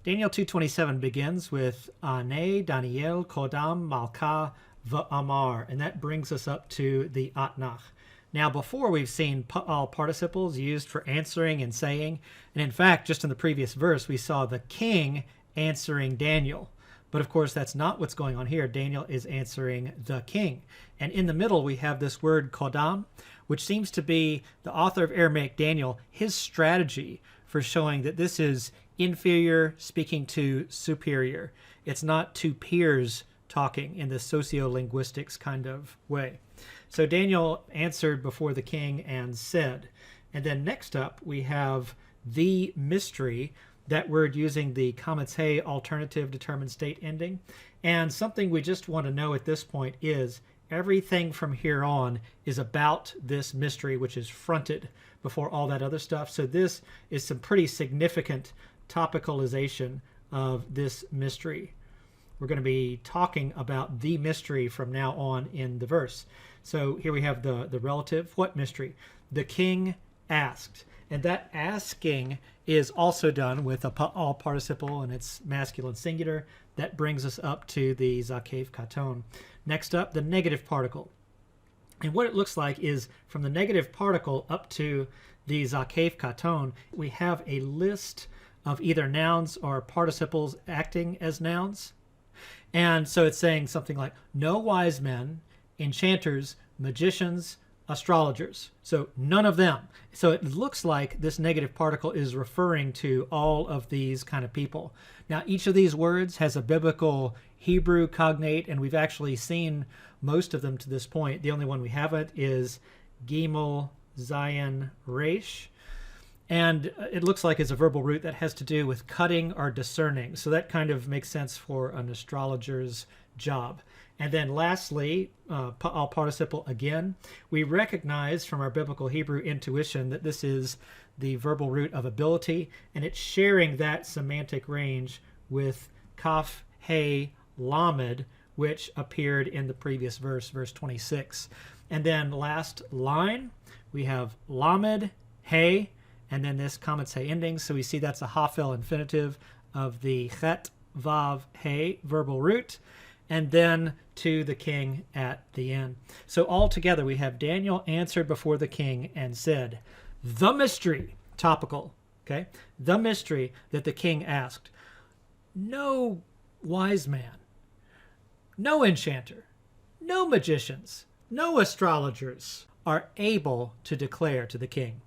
Daniel 2:27 begins with Ane, Daniel, Kodam, Malka, V'amar, and that brings us up to the Atnach. Now, before we've seen all participles used for answering and saying, and in fact, just in the previous verse, we saw the king answering Daniel. But of course, that's not what's going on here. Daniel is answering the king. And in the middle, we have this word kodam, which seems to be the author of Aramaic, Daniel, his strategy for showing that this is inferior speaking to superior. It's not two peers talking in the sociolinguistics kind of way. So Daniel answered before the king and said. And then next up, we have the mystery, that word using the kamatse alternative determined state ending. And something we just want to know at this point is everything from here on is about this mystery, which is fronted before all that other stuff. So this is some pretty significant topicalization of this mystery. We're going to be talking about the mystery from now on in the verse. So here we have the relative. What mystery? The king asked. And that asking is also done with a all participle and it's masculine singular. That brings us up to the zakev katon. Next up, the negative particle. And what it looks like is from the negative particle up to the zakev katon, we have a list of either nouns or participles acting as nouns. And so it's saying something like, no wise men, enchanters, magicians, astrologers. So none of them. So it looks like this negative particle is referring to all of these kind of people. Now, each of these words has a biblical Hebrew cognate, and we've actually seen most of them to this point. The only one we haven't is Gimel, Zayin, Resh. And it looks like it's a verbal root that has to do with cutting or discerning. So that kind of makes sense for an astrologer's job. And then lastly, all participle again. We recognize from our biblical Hebrew intuition that this is the verbal root of ability, and it's sharing that semantic range with kaf, he, lamed, which appeared in the previous verse, verse 26. And then last line, we have lamed, he, and then this kamatse ending. So we see that's a hafel infinitive of the chet, vav, he verbal root, and then to the king at the end. So altogether, we have Daniel answered before the king and said, the mystery, topical, okay? The mystery that the king asked. No wise man, no enchanter, no magicians, no astrologers are able to declare to the king.